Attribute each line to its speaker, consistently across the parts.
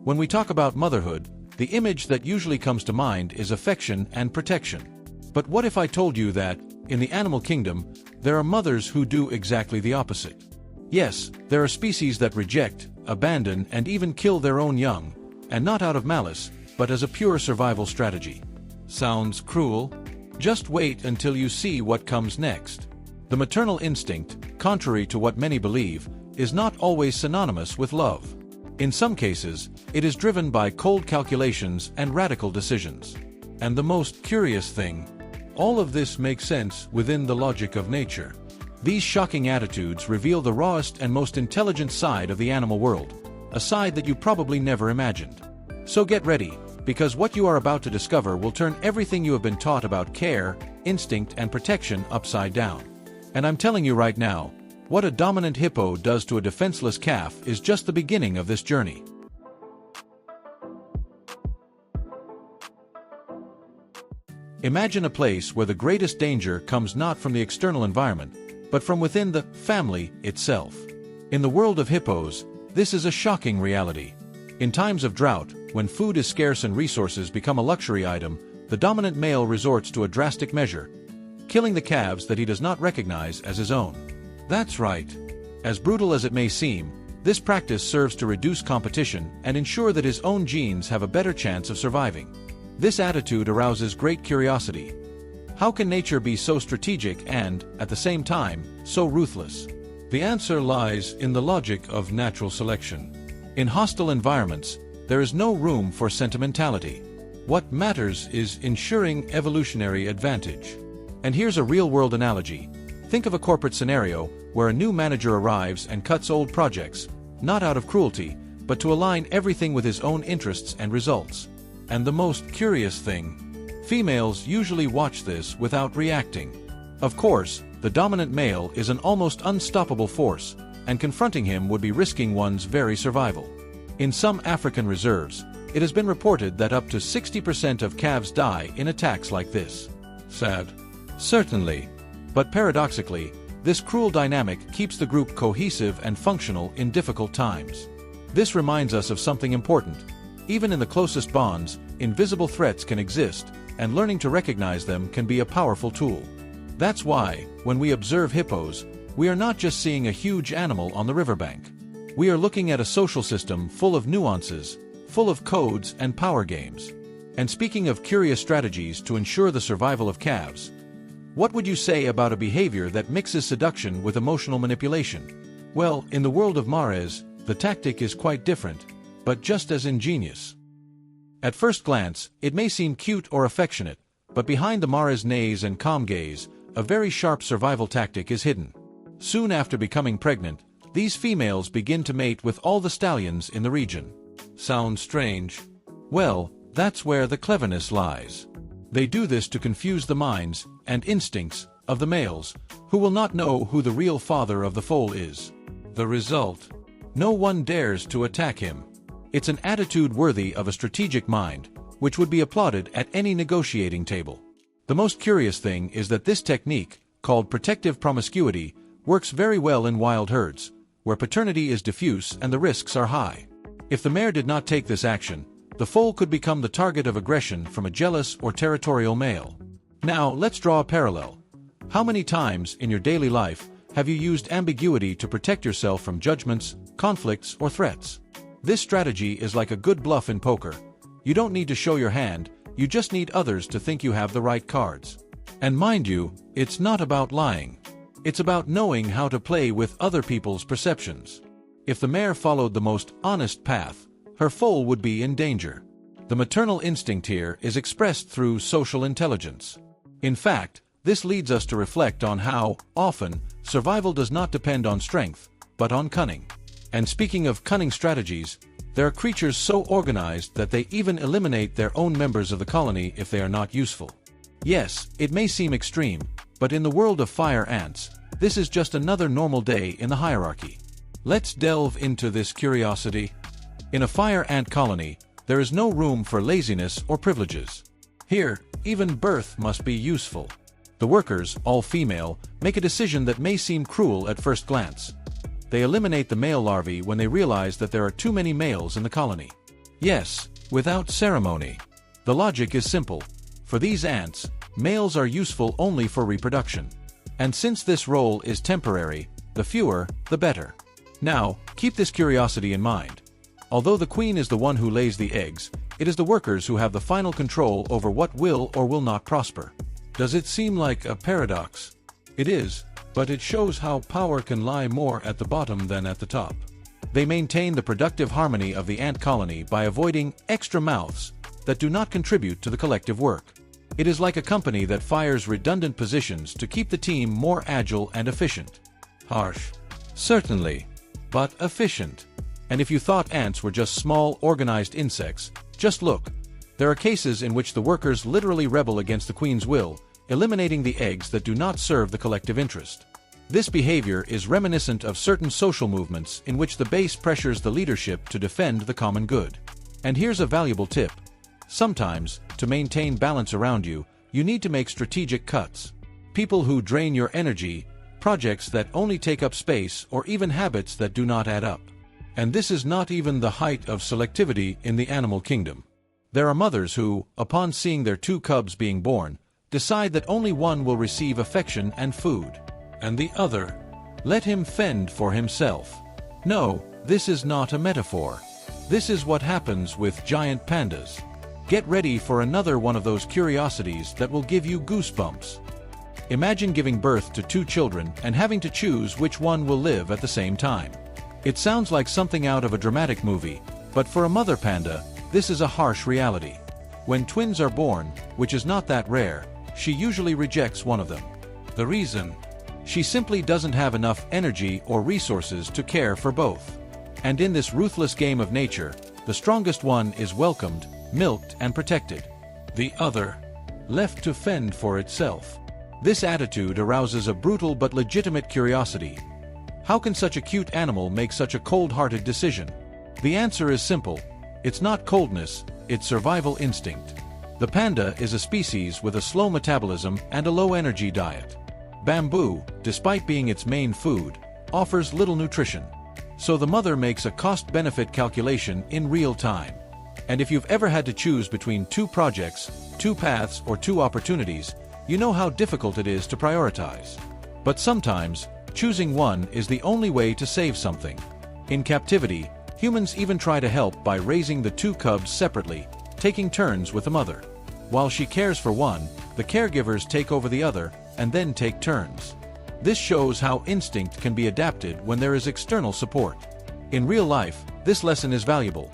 Speaker 1: When we talk about motherhood, the image that usually comes to mind is affection and protection. But what if I told you that, in the animal kingdom, there are mothers who do exactly the opposite? Yes, there are species that reject, abandon, and even kill their own young, and not out of malice, but as a pure survival strategy. Sounds cruel? Just wait until you see what comes next. The maternal instinct, contrary to what many believe, is not always synonymous with love. In some cases, it is driven by cold calculations and radical decisions. And the most curious thing, all of this makes sense within the logic of nature. These shocking attitudes reveal the rawest and most intelligent side of the animal world, a side that you probably never imagined. So get ready, because what you are about to discover will turn everything you have been taught about care, instinct, and protection upside down. And I'm telling you right now, what a dominant hippo does to a defenseless calf is just the beginning of this journey. Imagine a place where the greatest danger comes not from the external environment, but from within the family itself. In the world of hippos, this is a shocking reality. In times of drought, when food is scarce and resources become a luxury item, the dominant male resorts to a drastic measure, killing the calves that he does not recognize as his own. That's right. As brutal as it may seem, this practice serves to reduce competition and ensure that his own genes have a better chance of surviving. This attitude arouses great curiosity. How can nature be so strategic and, at the same time, so ruthless? The answer lies in the logic of natural selection. In hostile environments, there is no room for sentimentality. What matters is ensuring evolutionary advantage. And here's a real-world analogy. Think of a corporate scenario where a new manager arrives and cuts old projects, not out of cruelty, but to align everything with his own interests and results. And the most curious thing, females usually watch this without reacting. Of course, the dominant male is an almost unstoppable force, and confronting him would be risking one's very survival. In some African reserves, it has been reported that up to 60% of calves die in attacks like this. Sad? Certainly. But paradoxically, this cruel dynamic keeps the group cohesive and functional in difficult times. This reminds us of something important. Even in the closest bonds, invisible threats can exist, and learning to recognize them can be a powerful tool. That's why, when we observe hippos, we are not just seeing a huge animal on the riverbank. We are looking at a social system full of nuances, full of codes and power games. And speaking of curious strategies to ensure the survival of calves, what would you say about a behavior that mixes seduction with emotional manipulation? Well, in the world of mares, the tactic is quite different, but just as ingenious. At first glance, it may seem cute or affectionate, but behind the mare's nays and calm gaze, a very sharp survival tactic is hidden. Soon after becoming pregnant, these females begin to mate with all the stallions in the region. Sounds strange? Well, that's where the cleverness lies. They do this to confuse the minds and instincts of the males, who will not know who the real father of the foal is. The result? No one dares to attack him. It's an attitude worthy of a strategic mind, which would be applauded at any negotiating table. The most curious thing is that this technique, called protective promiscuity, works very well in wild herds, where paternity is diffuse and the risks are high. If the mare did not take this action, the foal could become the target of aggression from a jealous or territorial male. Now, let's draw a parallel. How many times in your daily life have you used ambiguity to protect yourself from judgments, conflicts, or threats? This strategy is like a good bluff in poker. You don't need to show your hand, you just need others to think you have the right cards. And mind you, it's not about lying. It's about knowing how to play with other people's perceptions. If the mare followed the most honest path, her foal would be in danger. The maternal instinct here is expressed through social intelligence. In fact, this leads us to reflect on how, often, survival does not depend on strength, but on cunning. And speaking of cunning strategies, there are creatures so organized that they even eliminate their own members of the colony if they are not useful. Yes, it may seem extreme, but in the world of fire ants, this is just another normal day in the hierarchy. Let's delve into this curiosity. In a fire ant colony, there is no room for laziness or privileges. Here, even birth must be useful. The workers, all female, make a decision that may seem cruel at first glance. They eliminate the male larvae when they realize that there are too many males in the colony. Yes, without ceremony. The logic is simple. For these ants, males are useful only for reproduction. And since this role is temporary, the fewer, the better. Now, keep this curiosity in mind. Although the queen is the one who lays the eggs, it is the workers who have the final control over what will or will not prosper. Does it seem like a paradox? It is, but it shows how power can lie more at the bottom than at the top. They maintain the productive harmony of the ant colony by avoiding extra mouths that do not contribute to the collective work. It is like a company that fires redundant positions to keep the team more agile and efficient. Harsh. Certainly. But efficient. And if you thought ants were just small, organized insects, just look. There are cases in which the workers literally rebel against the queen's will, eliminating the eggs that do not serve the collective interest. This behavior is reminiscent of certain social movements in which the base pressures the leadership to defend the common good. And here's a valuable tip. Sometimes, to maintain balance around you, you need to make strategic cuts. People who drain your energy, projects that only take up space, or even habits that do not add up. And this is not even the height of selectivity in the animal kingdom. There are mothers who, upon seeing their 2 cubs being born, decide that only one will receive affection and food, and the other, let him fend for himself. No, this is not a metaphor. This is what happens with giant pandas. Get ready for another one of those curiosities that will give you goosebumps. Imagine giving birth to 2 children and having to choose which one will live at the same time. It sounds like something out of a dramatic movie, but for a mother panda, this is a harsh reality. When twins are born, which is not that rare, she usually rejects one of them. The reason? She simply doesn't have enough energy or resources to care for both. And in this ruthless game of nature, the strongest one is welcomed, milked, and protected. The other, left to fend for itself. This attitude arouses a brutal but legitimate curiosity. How can such a cute animal make such a cold-hearted decision? The answer is simple. It's not coldness, it's survival instinct. The panda is a species with a slow metabolism and a low-energy diet. Bamboo, despite being its main food, offers little nutrition. So the mother makes a cost-benefit calculation in real time. And if you've ever had to choose between 2 projects, 2 paths, or 2 opportunities, you know how difficult it is to prioritize. But sometimes, choosing one is the only way to save something. In captivity, humans even try to help by raising the 2 cubs separately, taking turns with the mother. While she cares for one, the caregivers take over the other, and then take turns. This shows how instinct can be adapted when there is external support. In real life, this lesson is valuable.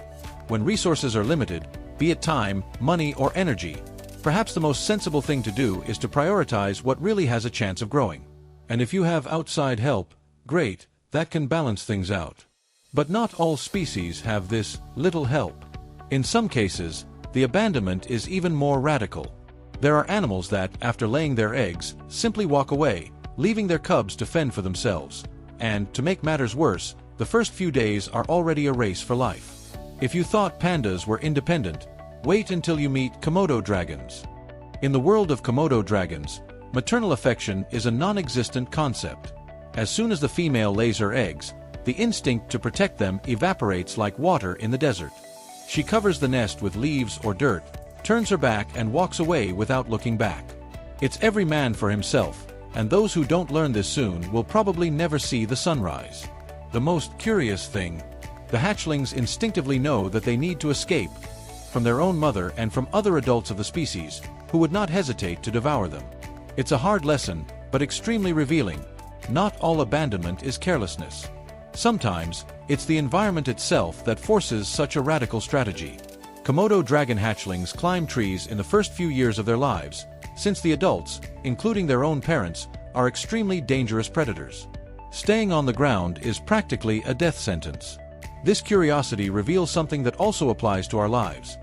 Speaker 1: When resources are limited, be it time, money, or energy, perhaps the most sensible thing to do is to prioritize what really has a chance of growing. And if you have outside help, great, that can balance things out. But not all species have this little help. In some cases, the abandonment is even more radical. There are animals that, after laying their eggs, simply walk away, leaving their cubs to fend for themselves. And, to make matters worse, the first few days are already a race for life. If you thought pandas were independent, wait until you meet Komodo dragons. In the world of Komodo dragons, maternal affection is a non-existent concept. As soon as the female lays her eggs, the instinct to protect them evaporates like water in the desert. She covers the nest with leaves or dirt, turns her back and walks away without looking back. It's every man for himself, and those who don't learn this soon will probably never see the sunrise. The most curious thing, the hatchlings instinctively know that they need to escape from their own mother and from other adults of the species, who would not hesitate to devour them. It's a hard lesson, but extremely revealing. Not all abandonment is carelessness. Sometimes, it's the environment itself that forces such a radical strategy. Komodo dragon hatchlings climb trees in the first few years of their lives, since the adults, including their own parents, are extremely dangerous predators. Staying on the ground is practically a death sentence. This curiosity reveals something that also applies to our lives.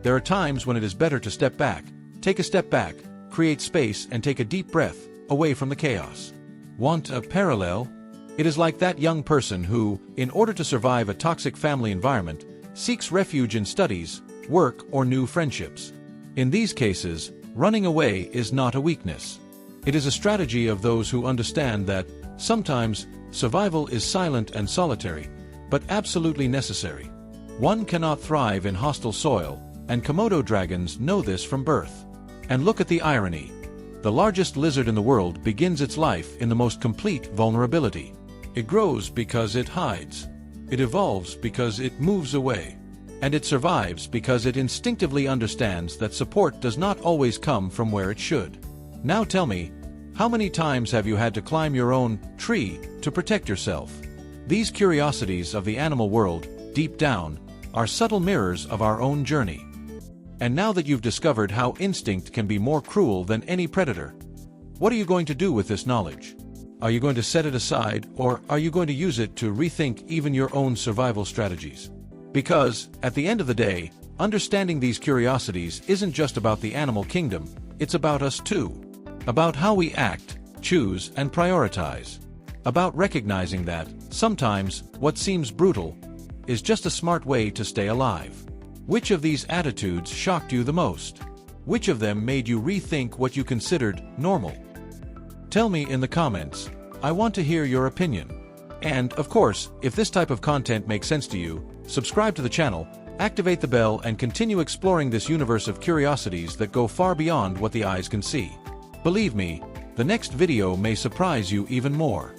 Speaker 1: There are times when it is better to step back, take a step back, create space, and take a deep breath, away from the chaos. Want a parallel? It is like that young person who, in order to survive a toxic family environment, seeks refuge in studies, work, or new friendships. In these cases, running away is not a weakness. It is a strategy of those who understand that, sometimes, survival is silent and solitary, but absolutely necessary. One cannot thrive in hostile soil, and Komodo dragons know this from birth. And look at the irony. The largest lizard in the world begins its life in the most complete vulnerability. It grows because it hides. It evolves because it moves away. And it survives because it instinctively understands that support does not always come from where it should. Now tell me, how many times have you had to climb your own tree to protect yourself? These curiosities of the animal world, deep down, are subtle mirrors of our own journey. And now that you've discovered how instinct can be more cruel than any predator, what are you going to do with this knowledge? Are you going to set it aside, or are you going to use it to rethink even your own survival strategies? Because, at the end of the day, understanding these curiosities isn't just about the animal kingdom, it's about us too. About how we act, choose, and prioritize. About recognizing that, sometimes, what seems brutal is just a smart way to stay alive. Which of these attitudes shocked you the most? Which of them made you rethink what you considered normal? Tell me in the comments. I want to hear your opinion. And, of course, if this type of content makes sense to you, subscribe to the channel, activate the bell, and continue exploring this universe of curiosities that go far beyond what the eyes can see. Believe me, the next video may surprise you even more.